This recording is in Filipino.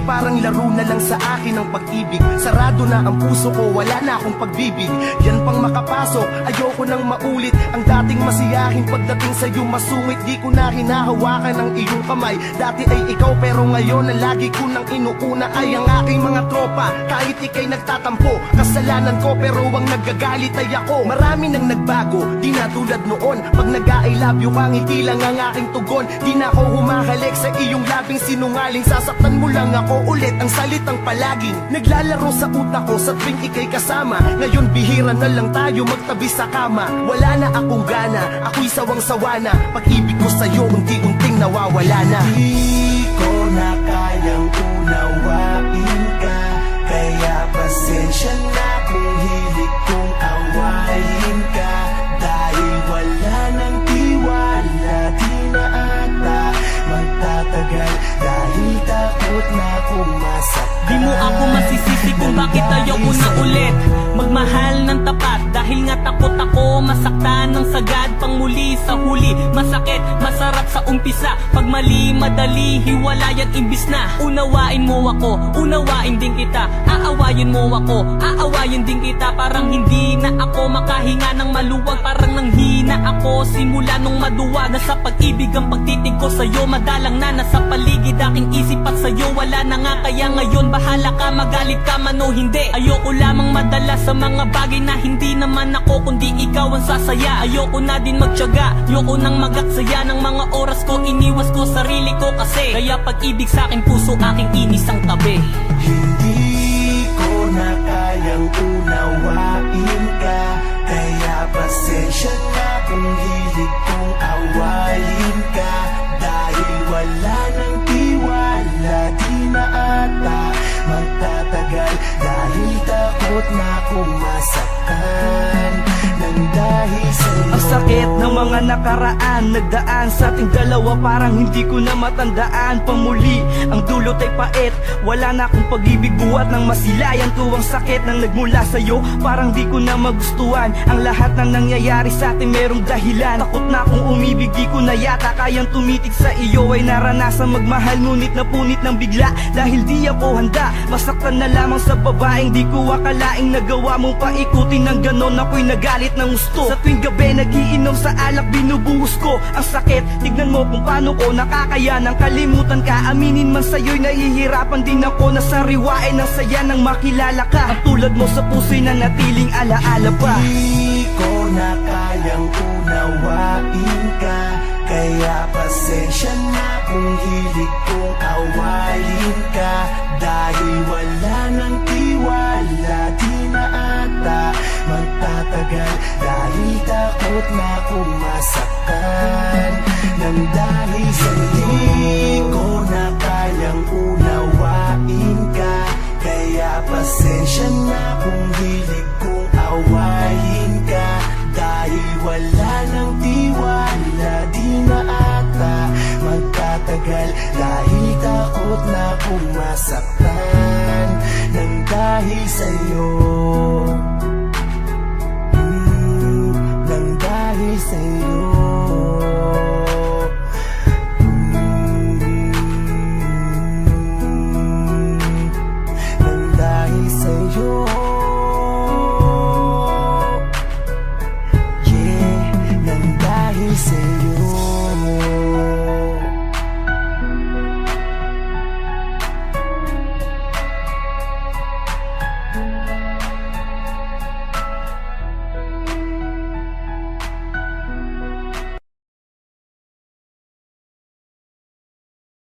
parang laro na lang sa akin ang pag-ibig. Sarado na ang puso ko, wala na akong pagbibig. Yan pang makapasok, ayoko nang maulit ang dating masiyahin. Pagdating sa'yo masungit, di ko na hinahawakan ang iyong kamay. Dati ay ikaw pero ngayon ang lagi ko nang inuuna ay ang aking mga tropa. Kahit ikay nagtatampo, kasalanan ko pero ang nagagalit ay ako. Marami nang nagbago, di na tulad noon. Pag nag-I love you, ngiti lang ang aking tugon. Di na ako humahalik sa iyong labing sinungaling. Sasaktan mo lang ako ulit ang salitang palaging naglalaro sa utak ko sa tuwing ikay kasama. Ngayon bihira na lang tayo magtabi sa kama. Wala na akong gana, ako'y sawang-sawa na. Pag-ibig ko sa'yo unti-unting nawawala na. Di ko na kayang unawain ka, kaya pasensya na kung hilig kong awayin ka. Dahil wala nang tiwala, di na ata magtatagal. Dahil takot na akong masaktan. Di mo ako masisisi kung bakit ayaw ko na ulit magmahal ng tapat. Dahil nga takot ako masaktan ng sagad. Pang muli sa huli, masakit, masarap sa umpisa. Pag mali, madali, hiwalayan imbis na unawain mo ako, unawain din kita. Aawayin mo ako, aawayin din kita. Parang hindi na ako makahinga ng maluwag. Parang nanghina ako simula nung maduwag. Nasa pag-ibig ang pagtitig ko sa'yo, madalang na nasa paligid aking isip at sa'yo wala na nga. Kaya ngayon bahala ka, magalit ka man o hindi. Ayoko lamang madala sa mga bagay na hindi naman ako kundi ikaw ang sasaya. Ayoko na din magtiyaga, ayoko nang magaksaya ng mga oras ko. Iniwas ko sarili ko kasi kaya pag-ibig sa aking puso, aking inis ang tabi. Hindi ko na kayang unawain ka, kaya pasensya na kung hilig kong awayin ka. Dahil wala nang tiwala, di na ata magtatagal. Dahil takot na akong masaktan nang dahil sa'yo. Ang sakit ng mga nakaraan, nagdaan sa ating dalawa, parang hindi ko na matandaan. Pamuli, ang dulot ay pait, wala na akong pag-ibig buhat ng masilayan. Tuwang sakit nang nagmula sa'yo, parang di ko na magustuhan. Ang lahat ng nangyayari sa atin merong dahilan. Takot na akong umibig, di ko na yata kayang tumitig sa iyo. Ay naranasan magmahal, ngunit napunit ng bigla. Dahil di ako handa, masaktan na lamang sa babaeng di ko akalaing nagawa mong paikutin ng ganon. Ako'y nagalit ng gusto, sa tuwing gabi nagiinom sa alak, binubuhos ko ang sakit. Tignan mo kung paano ko nakakayanang kalimutan ka. Aminin man sa'yo'y nahihirapan din ako. Nasariwain ang saya nang makilala ka. Ang tulad mo sa puso'y nanatiling alaala pa. Di ko na kayang unawain ka, kaya pasensya na kung hilig kong awayin ka. Dahil wala nang tiwala, di na ata magtatagal. Dahil takot na akong masaktan nang dahil sa'yo. Di ko na kayang unawain ka, kaya pasensya na kung hilig kong awayin ka. Dahil wala nang tiwala, di na ata magtatagal. Dahil takot na akong masaktan nang dahil sa'yo.